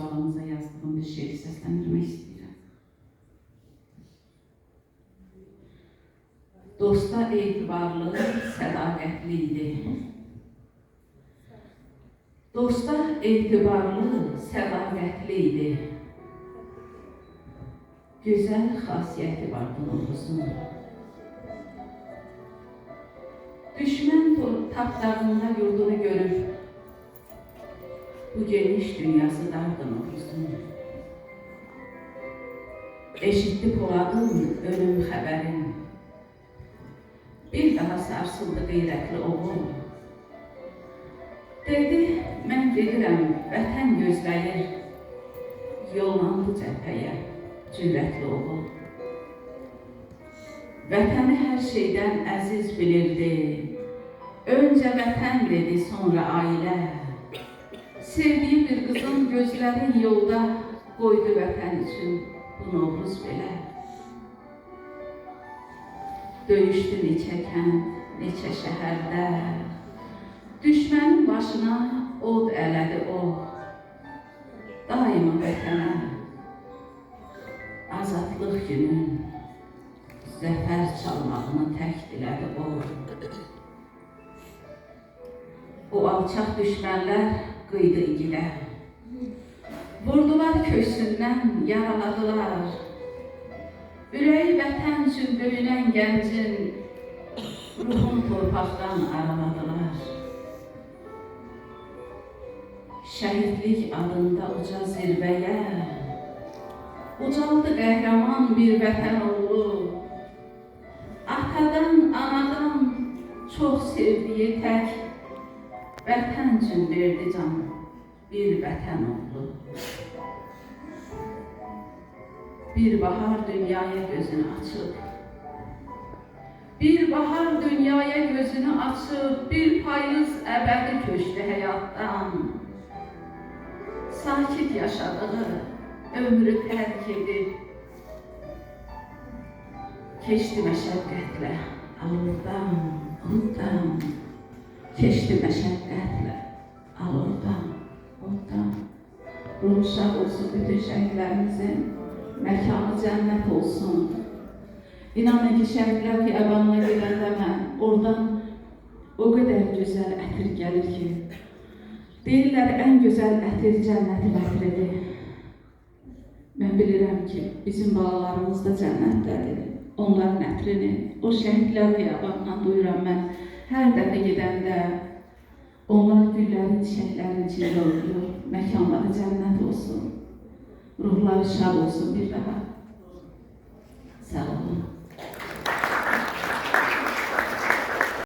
Sualınıza yazdığım bir şiiri seslendirmek istedim. Dosta etibarlı, sədaqətliydi. Dosta etibarlı, sədaqətliydi. Güzel xasiyyəti vardı Novruzun. Düşmən tapdağında yurdunu görüp bu geniş dünyası dardı Novruzun. Eşitti Poladın ölüm xəbərin. Bir daha sarsıldı qeyrətli oğul. Dedi, mən gedirəm, vətən gözləyir. Yollandı cəbhəyə, cürətli oğul. Vətəni hər şeydən əziz bilirdi. Öncə vətən dedi, sonra ailə. Sevdiği bir kızın gözləri yolda qoydu vətən üçün bu Novruz belə. Döyüşdü neçə kənd, neçə şəhərdə. Düşmənin başına od ələdi o. Daima vətənə azadlıq günün zəfər çalmağını tək dilədi o. O alçaq düşmənlər qıydı igilə. Vurdular köksündən, yaraladılar. Ürəyi vətən üçün döyünən gəncin ruhunu torpaqdan araladılar. Şəhidlik adında uca zirvəyə ucaldı qəhrəman bir vətən oğlu. Atadan, anadan çox sevdiyi tək vətən üçün verdi can bir vətən oğlu. Bir bahar dünyaya gözünü açıp, bir bahar dünyaya gözünü açıp, bir payız əbədi köçtü həyatdan. Sakit yaşadığı ömrü tərk edib, keçdi məşəqqətlə alovdan, oddan. Keçdi məşəqqətlə alovdan, oddan. Ruhu şad olsun bütün şəhidlərimizin, məkanı cənnət olsun. İnanın ki, şəhidlər xiyabanına gedəndə mən oradan o qədər gözəl ətir gəlir ki, deyirlər, ən gözəl ətir cənnətin ətiridir. Mən bilirəm ki, bizim balalarımız da cənnətdədir. Onların ətrini, o şəhidlər xiyabanından duyuram mən. Hər dəfə gedəndə onlar güllərin, çiçəklərin içində oluyor. Məkanları cənnət olsun. Ruhları şad olsun bir daha.